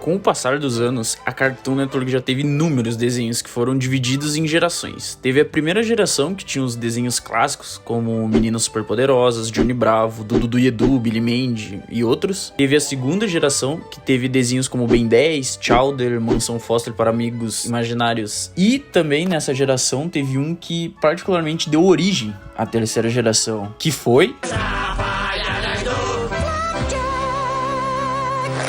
Com o passar dos anos, a Cartoon Network já teve inúmeros desenhos que foram divididos em gerações. Teve a primeira geração, que tinha os desenhos clássicos, como Meninas Superpoderosas, Johnny Bravo, Dudu e Edu, Billy Mandy e outros. Teve a segunda geração, que teve desenhos como Ben 10, Chowder, Mansão Foster para Amigos Imaginários. E também nessa geração teve um que particularmente deu origem à terceira geração, que foi...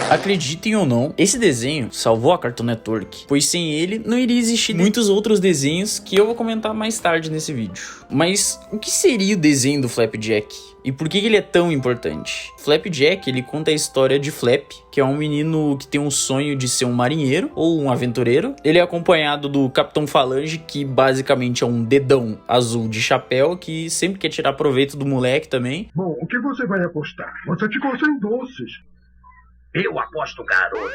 Acreditem ou não, esse desenho salvou a Cartoon Network, pois sem ele não iria existir muitos outros desenhos que eu vou comentar mais tarde nesse vídeo. Mas o que seria o desenho do Flapjack? E por que ele é tão importante? Flapjack, ele conta a história de Flap, que é um menino que tem um sonho de ser um marinheiro ou um aventureiro. Ele é acompanhado do Capitão Falange, que basicamente é um dedão azul de chapéu, que sempre quer tirar proveito do moleque também. Bom, o que você vai apostar? Você ficou sem doces. Eu aposto, garoto.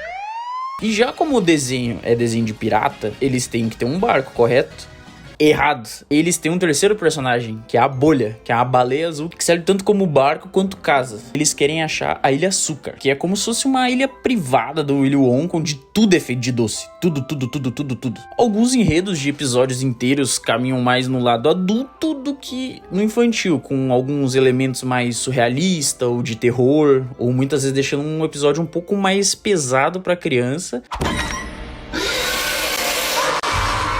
E já como o desenho é desenho de pirata, eles têm que ter um barco, correto? Errado. Eles têm um terceiro personagem, que é a Bolha, que é uma baleia azul, que serve tanto como barco quanto casa. Eles querem achar a Ilha Açúcar, que é como se fosse uma ilha privada do Willy Wonka, onde tudo é feito de doce. Tudo. Alguns enredos de episódios inteiros caminham mais no lado adulto do que no infantil, com alguns elementos mais surrealistas ou de terror, ou muitas vezes deixando um episódio um pouco mais pesado pra criança.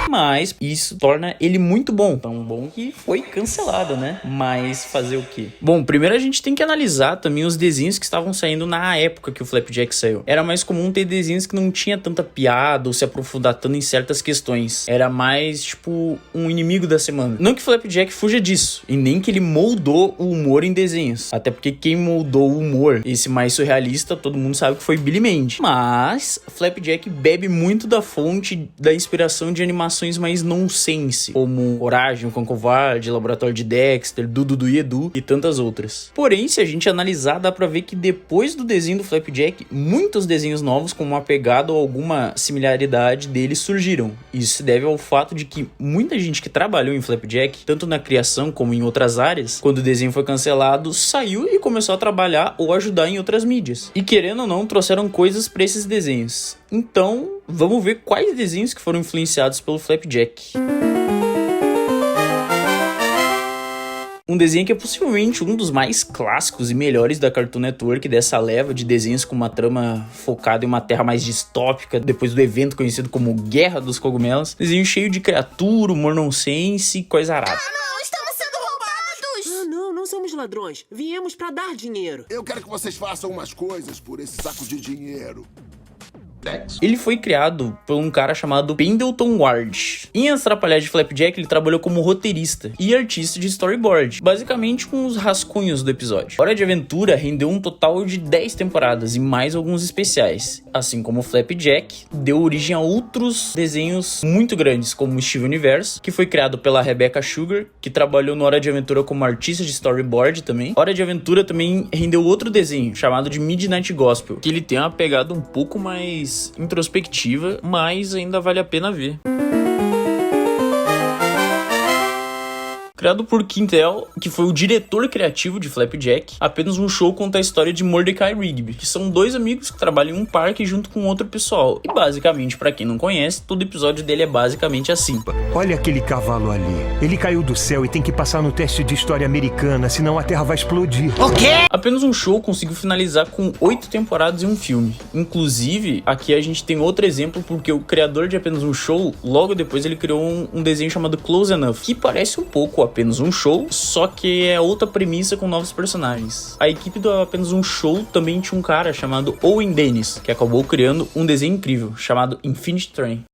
Mas isso torna ele muito bom. Tão bom que foi cancelado, né? Mas fazer o quê? Bom, primeiro a gente tem que analisar também os desenhos que estavam saindo na época que o Flapjack saiu. Era mais comum ter desenhos que não tinha tanta piada ou se aprofundar tanto em certas questões. Era mais, tipo, um inimigo da semana. Não que o Flapjack fuja disso, e nem que ele moldou o humor em desenhos. Até porque quem moldou o humor, esse mais surrealista, todo mundo sabe que foi Billy Mandy. Mas Flapjack bebe muito da fonte da inspiração de animações mais nonsense, como Coragem, o Cão Covarde, Laboratório de Dexter, Dudu e Edu e tantas outras. Porém, se a gente analisar, dá pra ver que depois do desenho do Flapjack, muitos desenhos novos com uma pegada ou alguma similaridade dele surgiram. Isso se deve ao fato de que muita gente que trabalhou em Flapjack, tanto na criação como em outras áreas, quando o desenho foi cancelado, saiu e começou a trabalhar ou ajudar em outras mídias. E querendo ou não, trouxeram coisas pra esses desenhos. Então, vamos ver quais desenhos que foram influenciados pelo Flapjack. Um desenho que é possivelmente um dos mais clássicos e melhores da Cartoon Network, dessa leva de desenhos com uma trama focada em uma terra mais distópica, depois do evento conhecido como Guerra dos Cogumelos. Desenho cheio de criatura, humor nonsense e coisa arada. Não somos ladrões. Viemos pra dar dinheiro. Eu quero que vocês façam umas coisas por esse saco de dinheiro. Ele foi criado por um cara chamado Pendleton Ward. Em As Trapalhadas de Flapjack, ele trabalhou como roteirista e artista de storyboard, basicamente com os rascunhos do episódio. Hora de Aventura rendeu um total de 10 temporadas e mais alguns especiais. Assim como Flapjack, deu origem a outros desenhos muito grandes, como o Steve Universe, que foi criado pela Rebecca Sugar, que trabalhou no Hora de Aventura como artista de storyboard também. Hora de Aventura também rendeu outro desenho, chamado de Midnight Gospel, que ele tem uma pegada um pouco mais introspectiva, mas ainda vale a pena ver. Criado por Quintel, que foi o diretor criativo de Flapjack, apenas um show conta a história de Mordecai e Rigby, que são dois amigos que trabalham em um parque junto com outro pessoal. E basicamente, pra quem não conhece, todo episódio dele é basicamente assim. Olha aquele cavalo ali. Ele caiu do céu e tem que passar no teste de história americana, senão a Terra vai explodir. O quê? Apenas um show conseguiu finalizar com 8 temporadas e um filme. Inclusive, aqui a gente tem outro exemplo, porque o criador de Apenas um Show, logo depois ele criou um desenho chamado Close Enough, que parece um pouco Apenas um Show, só que é outra premissa com novos personagens. A equipe do Apenas um Show também tinha um cara chamado Owen Dennis, que acabou criando um desenho incrível, chamado Infinite Train.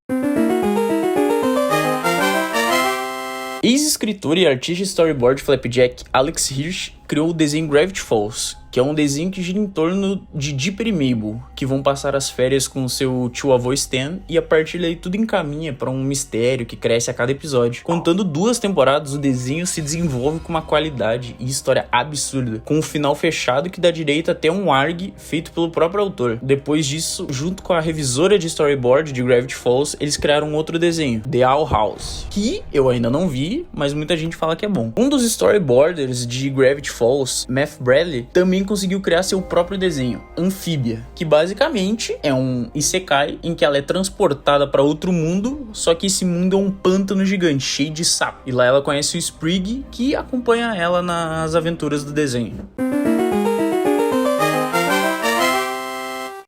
Ex-escritor e artista de storyboard Flapjack Alex Hirsch criou o desenho Gravity Falls, que é um desenho que gira em torno de Dipper e Mabel, que vão passar as férias com seu tio-avô Stan, e a partir daí tudo encaminha para um mistério que cresce a cada episódio. Contando 2 temporadas, o desenho se desenvolve com uma qualidade e história absurda, com um final fechado que dá direito até um ARG feito pelo próprio autor. Depois disso, junto com a revisora de storyboard de Gravity Falls, eles criaram outro desenho, The Owl House, que eu ainda não vi, mas muita gente fala que é bom. Um dos storyboarders de Gravity Falls Falls, Matt Bradley também conseguiu criar seu próprio desenho, Amphibia, que basicamente é um isekai em que ela é transportada para outro mundo, só que esse mundo é um pântano gigante, cheio de sapo. E lá ela conhece o Sprig, que acompanha ela nas aventuras do desenho.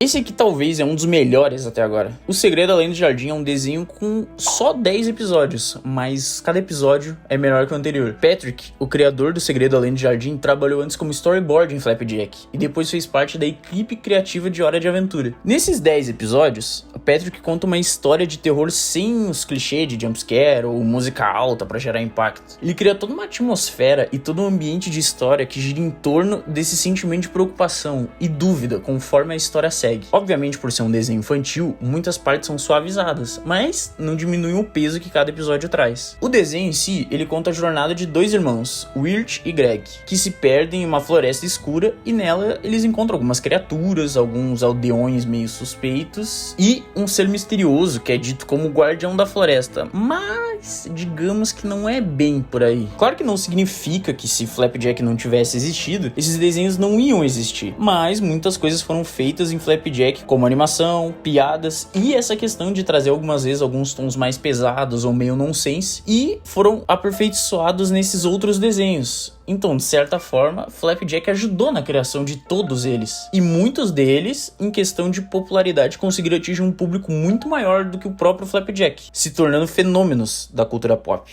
Esse aqui talvez é um dos melhores até agora. O Segredo Além do Jardim é um desenho com só 10 episódios, mas cada episódio é melhor que o anterior. Patrick, o criador do Segredo Além do Jardim, trabalhou antes como storyboard em Flapjack e depois fez parte da equipe criativa de Hora de Aventura. Nesses 10 episódios, o Patrick conta uma história de terror sem os clichês de jumpscare ou música alta para gerar impacto. Ele cria toda uma atmosfera e todo um ambiente de história que gira em torno desse sentimento de preocupação e dúvida conforme a história segue. Obviamente, por ser um desenho infantil, muitas partes são suavizadas, mas não diminuem o peso que cada episódio traz. O desenho em si, ele conta a jornada de dois irmãos, Wirt e Greg, que se perdem em uma floresta escura e nela eles encontram algumas criaturas, alguns aldeões meio suspeitos e um ser misterioso que é dito como o guardião da floresta, mas digamos que não é bem por aí. Claro que não significa que se Flapjack não tivesse existido, esses desenhos não iam existir, mas muitas coisas foram feitas em Flapjack, como animação, piadas e essa questão de trazer algumas vezes alguns tons mais pesados ou meio nonsense e foram aperfeiçoados nesses outros desenhos. Então, de certa forma, Flapjack ajudou na criação de todos eles. E muitos deles, em questão de popularidade, conseguiram atingir um público muito maior do que o próprio Flapjack, se tornando fenômenos da cultura pop.